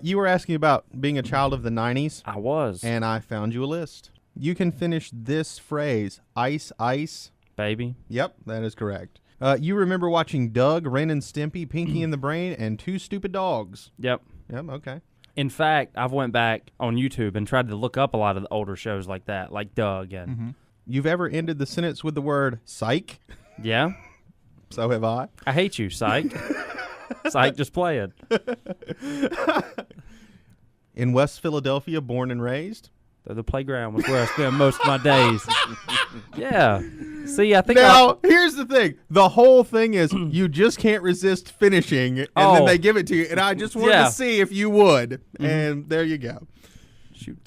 You were asking about being a child of the 90s. I was. And I found you a list. You can finish this phrase, ice, ice. Baby. Yep, that is correct. You remember watching Doug, Ren and Stimpy, Pinky and the Brain, and Two Stupid Dogs. Yep. Yep, okay. In fact, I've went back on YouTube and tried to look up a lot of the older shows like that, like Doug. And You've ever ended the sentence with the word psych? Yeah. So have I. I hate you, psych. Psych, just play it. In West Philadelphia, born and raised? The playground was where I spent most of my days. Yeah. See, I think now, here's the thing. The whole thing is you just can't resist finishing, and then they give it to you. And I just wanted to see if you would. And there you go. Shoot.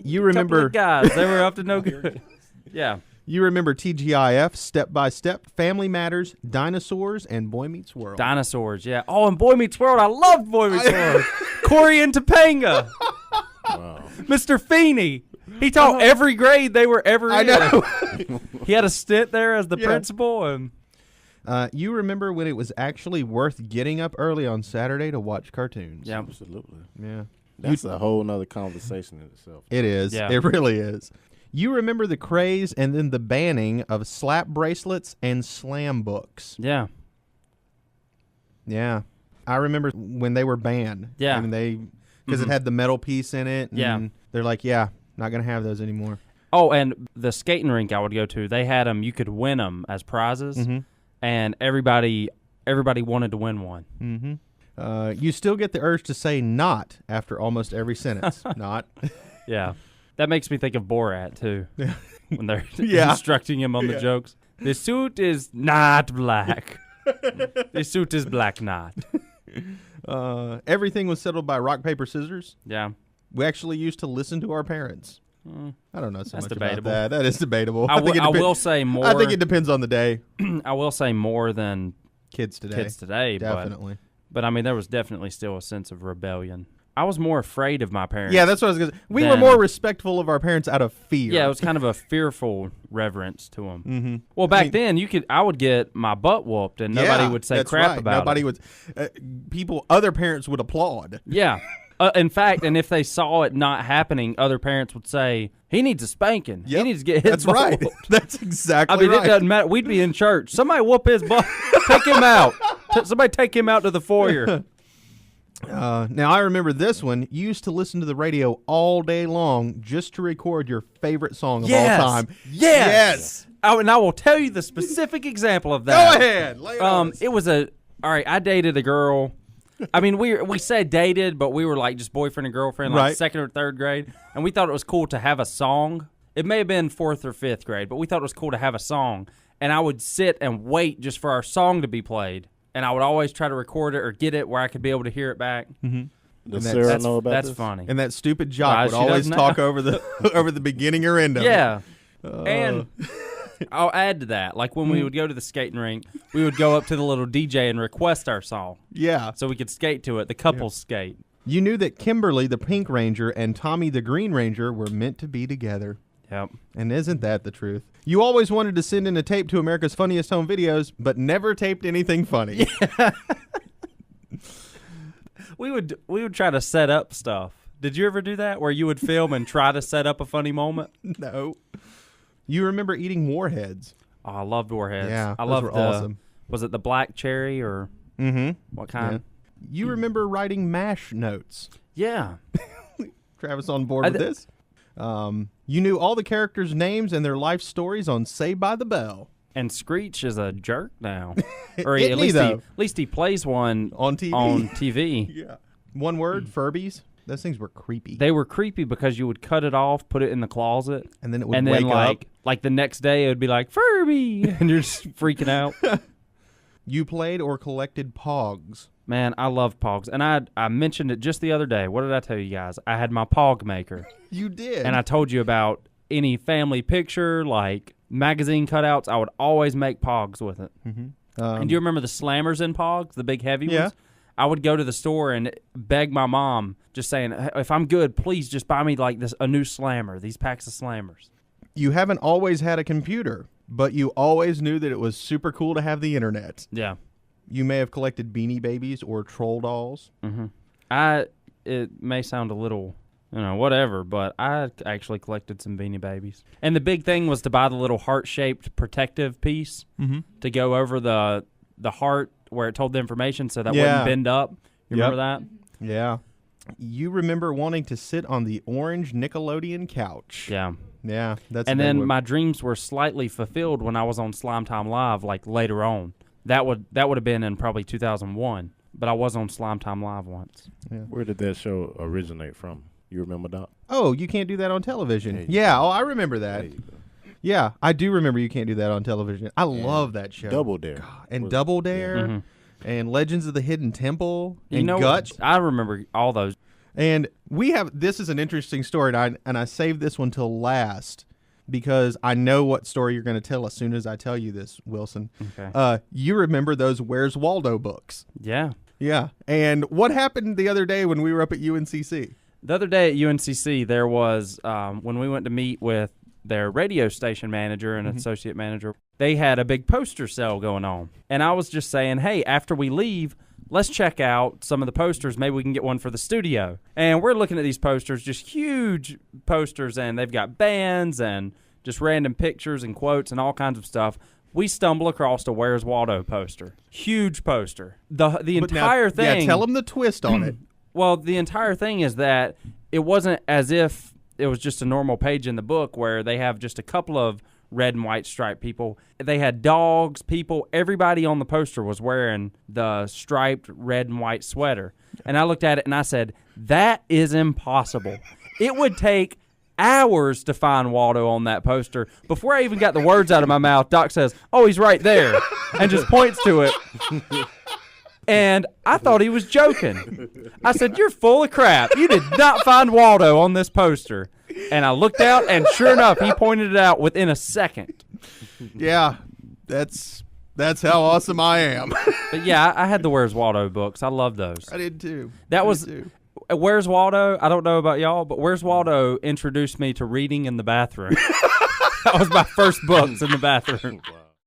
You remember... guys, they were up to no good. Yeah. You remember TGIF, Step by Step, Family Matters, Dinosaurs, and Boy Meets World. Dinosaurs, yeah. Oh, and Boy Meets World. I loved Boy Meets World. Corey and Topanga. Wow. Mr. Feeney. He taught every grade they were ever in. I know. He had a stint there as the principal. And you remember when it was actually worth getting up early on Saturday to watch cartoons? Yeah. Absolutely. Yeah. That's a whole nother conversation in itself. It is. Yeah. It really is. You remember the craze and then the banning of slap bracelets and slam books. Yeah. Yeah. I remember when they were banned. Yeah. I mean, because it had the metal piece in it. And Yeah. they're like, yeah, not going to have those anymore. Oh, and the skating rink I would go to, they had them, you could win them as prizes, and everybody wanted to win one. Mm-hmm. You still get the urge to say not after almost every sentence. Not. Yeah. That makes me think of Borat, too, when they're Yeah. instructing him on the jokes. The suit is not black. The suit is black not. Everything was settled by rock, paper, scissors. Yeah. We actually used to listen to our parents. I don't know so That's much debatable. about that. That is debatable. I will say more. I think it depends on the day. I will say more than Kids today. Definitely. But I mean, there was definitely still a sense of rebellion. I was more afraid of my parents. Yeah, that's what I was going to say. We were more respectful of our parents out of fear. Yeah, it was kind of a fearful reverence to them. Mm-hmm. Well, back then, I would get my butt whooped, and nobody would say crap about nobody it. Would. Other parents would applaud. Yeah. In fact, and if they saw it not happening, other parents would say, he needs a spanking. Yep. He needs to get his That's butt right. whooped. That's exactly right. It doesn't matter. We'd be in church. Somebody whoop his butt. Take him out. Somebody take him out to the foyer. Now, I remember this one. You used to listen to the radio all day long just to record your favorite song of all time. Yes. And I will tell you the specific example of that. Go ahead. Lay it on us. It was all right, I dated a girl. I mean, we said dated, but we were like just boyfriend and girlfriend, like second or third grade. And we thought it was cool to have a song. It may have been fourth or fifth grade, but we thought it was cool to have a song. And I would sit and wait just for our song to be played. And I would always try to record it or get it where I could be able to hear it back. Mm-hmm. Does Sarah know about that's this? funny. And that stupid jock would always talk over the beginning or end of it. Yeah. And I'll add to that. Like when we would go to the skating rink, we would go up to the little DJ and request our song. Yeah. So we could skate to it, the couples skate. You knew that Kimberly the Pink Ranger and Tommy the Green Ranger were meant to be together. Yep. And isn't that the truth? You always wanted to send in a tape to America's Funniest Home Videos, but never taped anything funny. Yeah. We would try to set up stuff. Did you ever do that, where you would film and try to set up a funny moment? No. You remember eating Warheads? Oh, I loved Warheads. Yeah, I those loved were awesome. Was it the black cherry or what kind? Yeah. You remember writing MASH notes? Yeah. Travis on board with this? You knew all the characters' names and their life stories on Saved by the Bell. And Screech is a jerk now. Or At least he plays one on TV. Yeah. One word, Furbies. Those things were creepy. They were creepy because you would cut it off, put it in the closet, and then it would wake up. Like the next day, it would be like Furby, and you're just freaking out. You played or collected Pogs. Man, I loved Pogs, and I mentioned it just the other day. What did I tell you guys? I had my Pog maker. You did, and I told you about any family picture, like magazine cutouts. I would always make Pogs with it. Mm-hmm. And do you remember the slammers in Pogs, the big heavy ones? I would go to the store and beg my mom, just saying, if I'm good, please just buy me like a new slammer, these packs of slammers. You haven't always had a computer, but you always knew that it was super cool to have the internet. Yeah. You may have collected Beanie Babies or Troll dolls. Mm-hmm. It may sound a little, whatever, but I actually collected some Beanie Babies. And the big thing was to buy the little heart-shaped protective piece to go over the heart where it told the information so that wouldn't bend up. You remember that? Yeah. You remember wanting to sit on the orange Nickelodeon couch. Yeah. Yeah. And then my dreams were slightly fulfilled when I was on Slime Time Live, like later on. That would have been in probably 2001, but I was on Slime Time Live once. Yeah. Where did that show originate from? You remember, Doc? Oh, you can't do that on television. Yeah. Oh, I remember that. Yeah, I do remember you can't do that on television. I love that show. Double Dare. God, and Double Dare. And Legends of the Hidden Temple, and Guts. I remember all those. And this is an interesting story, and I saved this one till last because I know what story you're going to tell as soon as I tell you this, Wilson. Okay. You remember those Where's Waldo books? Yeah. Yeah. And what happened the other day when we were up at UNCC? The other day at UNCC, there was, when we went to meet with their radio station manager and associate manager, they had a big poster sale going on. And I was just saying, hey, after we leave, let's check out some of the posters. Maybe we can get one for the studio. And we're looking at these posters, just huge posters, and they've got bands and just random pictures and quotes and all kinds of stuff. We stumble across a Where's Waldo poster. Huge poster. The entire thing. Yeah, tell them the twist on it. Well, the entire thing is that it wasn't as if it was just a normal page in the book where they have just a couple of red and white striped people. They had dogs, people, everybody on the poster was wearing the striped red and white sweater. And I looked at it and I said, that is impossible. It would take hours to find Waldo on that poster. Before I even got the words out of my mouth, Doc says, oh, he's right there, and just points to it. And I thought he was joking. I said, you're full of crap. You did not find Waldo on this poster. And I looked out, and sure enough, he pointed it out within a second. Yeah, that's how awesome I am. But yeah, I had the Where's Waldo books. I love those. I did too. Where's Waldo? I don't know about y'all, but Where's Waldo introduced me to reading in the bathroom. That was my first books in the bathroom. Wow.